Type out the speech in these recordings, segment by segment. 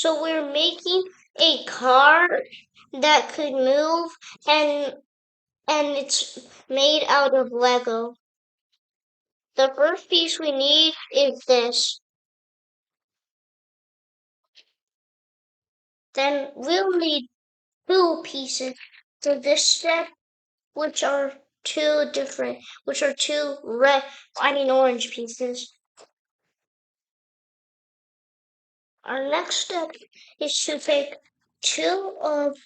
So we're making a car that could move and it's made out of Lego. The first piece we need is this. Then we'll need two pieces for this step, which are two orange pieces. Our next step is to take two of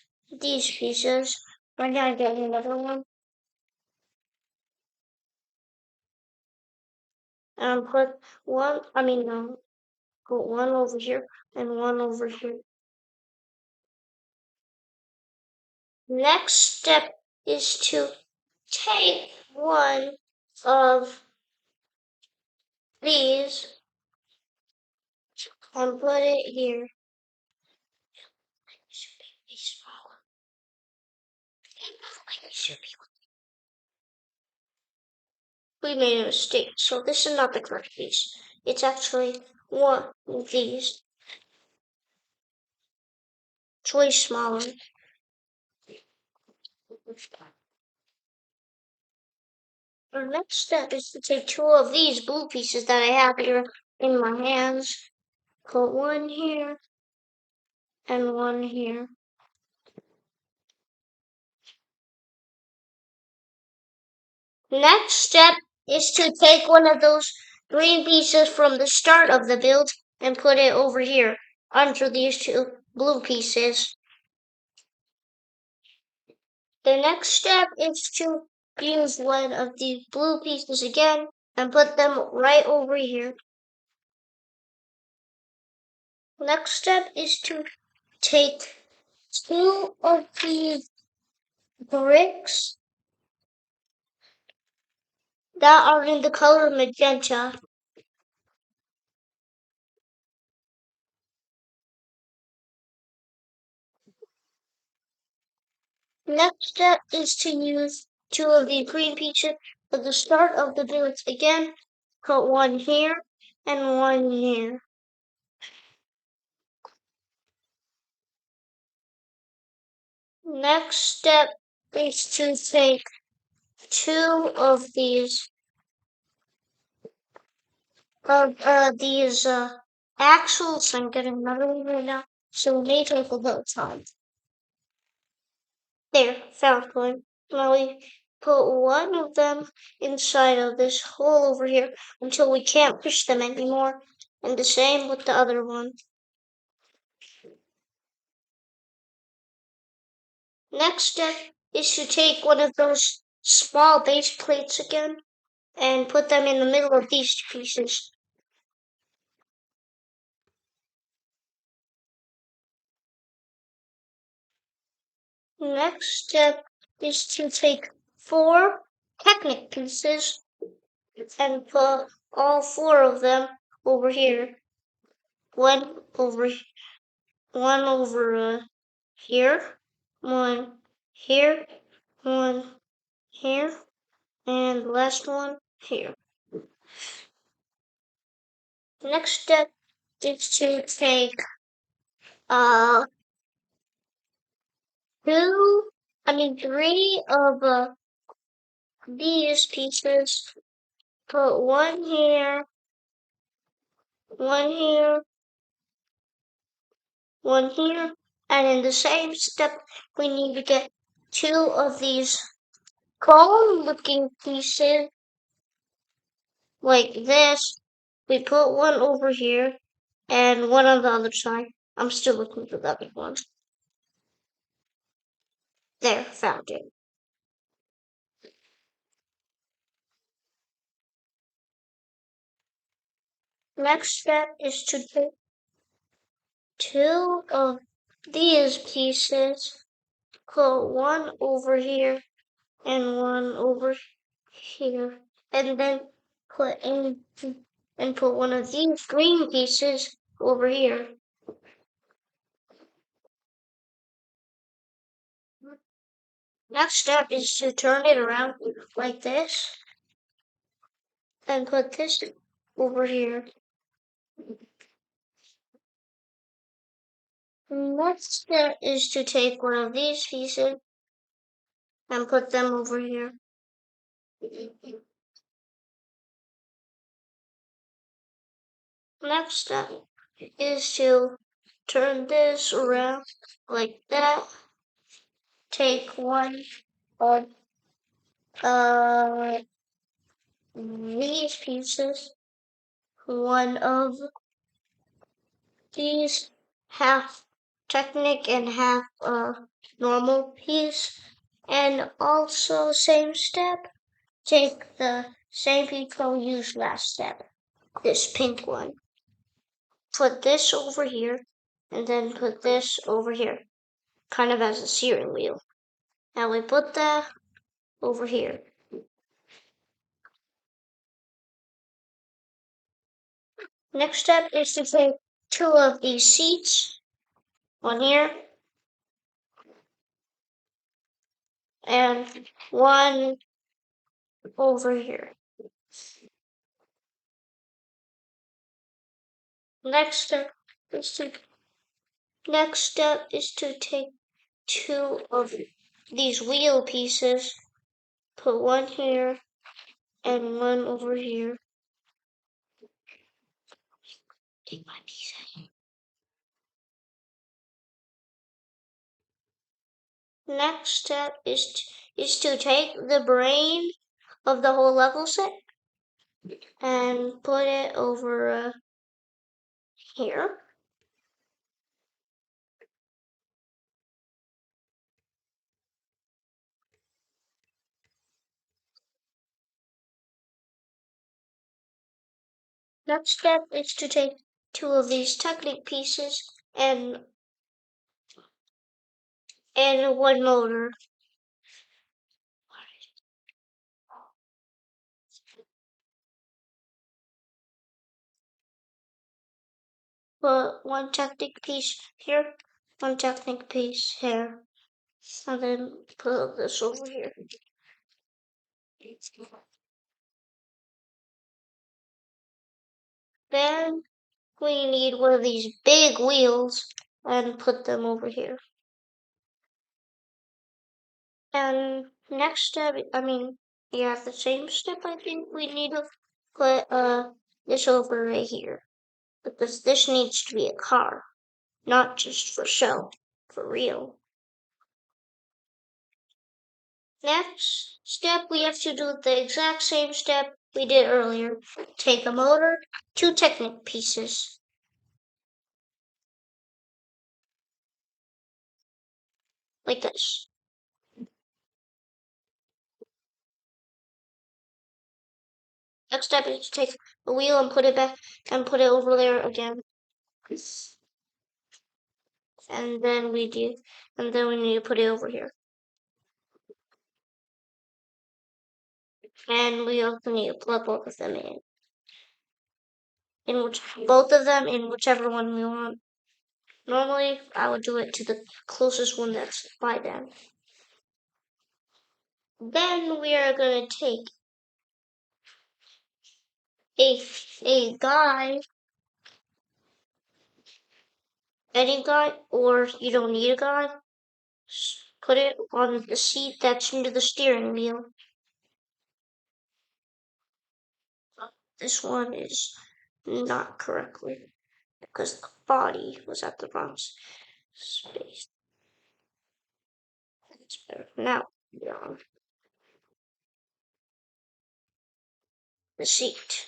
these pieces. We're gonna get another one. And put put one over here and one over here. Next step is to take one of these and put it here. We made a mistake, so this is not the correct piece. It's actually one of these. It's way smaller. Our next step is to take two of these blue pieces that I have here in my hands. Put one here and one here. Next step is to take one of those green pieces from the start of the build and put it over here under these two blue pieces. The next step is to use one of these blue pieces again and put them right over here. Next step is to take two of these bricks that are in the color magenta. Next step is to use two of the green pieces for the start of the build again. Put one here and one here. Next step is to take two of these axles. I'm getting another one right now, so we may take a little time. There, found one. Now we put one of them inside of this hole over here until we can't push them anymore, and the same with the other one. Next step is to take one of those small base plates again and put them in the middle of these two pieces. Next step is to take four Technic pieces and put all four of them over here. One over here, one here, one here, and the last one here. The next step is to take three of these pieces. Put one here, one here, one here, and in the same step, we need to get two of these cone-looking pieces like this. We put one over here and one on the other side. I'm still looking for the other one. There, found it. Next step is to take two of these pieces, put one over here and one over here, and then put one of these green pieces over here. Next step is to turn it around like this and put this over here. Next step is to take one of these pieces and put them over here. Next step is to turn this around like that. Take one of these pieces, one of these, half Technic and half normal piece, and also same step, take the same piece we used last step, this pink one. Put this over here, and then put this over here, kind of as a steering wheel. Now we put that over here. Next step is to take two of these seats, one here, and one over here. Next step is to take two of these wheel pieces, put one here and one over here. Take my piece out. Next step is to take the brain of the whole level set and put it over here. Next step is to take two of these Technic pieces and one motor. Put one Technic piece here, one Technic piece here, and then put this over here. Then we need one of these big wheels and put them over here. And next step, the same step, I think we need to put this over right here. Because this needs to be a car, not just for show, for real. Next step, we have to do the exact same step we did earlier. Take a motor, two Technic pieces, like this. Next step is to take a wheel and put it back and put it over there again. And then we need to put it over here. And we also need to plug both of them both of them in whichever one we want. Normally, I would do it to the closest one that's by them. Then we are gonna take a guy, any guy, or you don't need a guy. Put it on the seat that's near the steering wheel. This one is not correctly because the body was at the wrong space. It's better now. On the seat.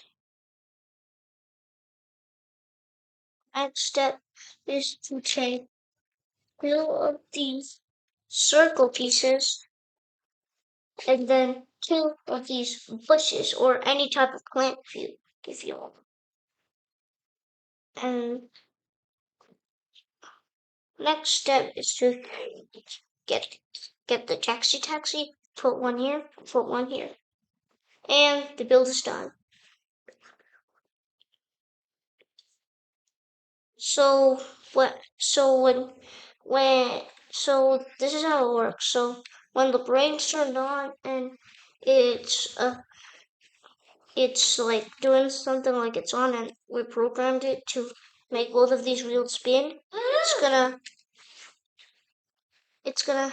Next step is to take two of these circle pieces and then two of these bushes or any type of plant if you want. And next step is to get the taxi, put one here, and the build is done. So this is how it works. So when the brain's turned on and it's like doing something like it's on and we programmed it to make both of these wheels spin, it's gonna it's gonna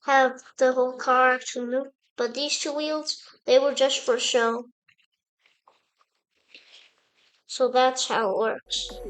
have the whole car actually move. But these two wheels, they were just for show. So that's how it works.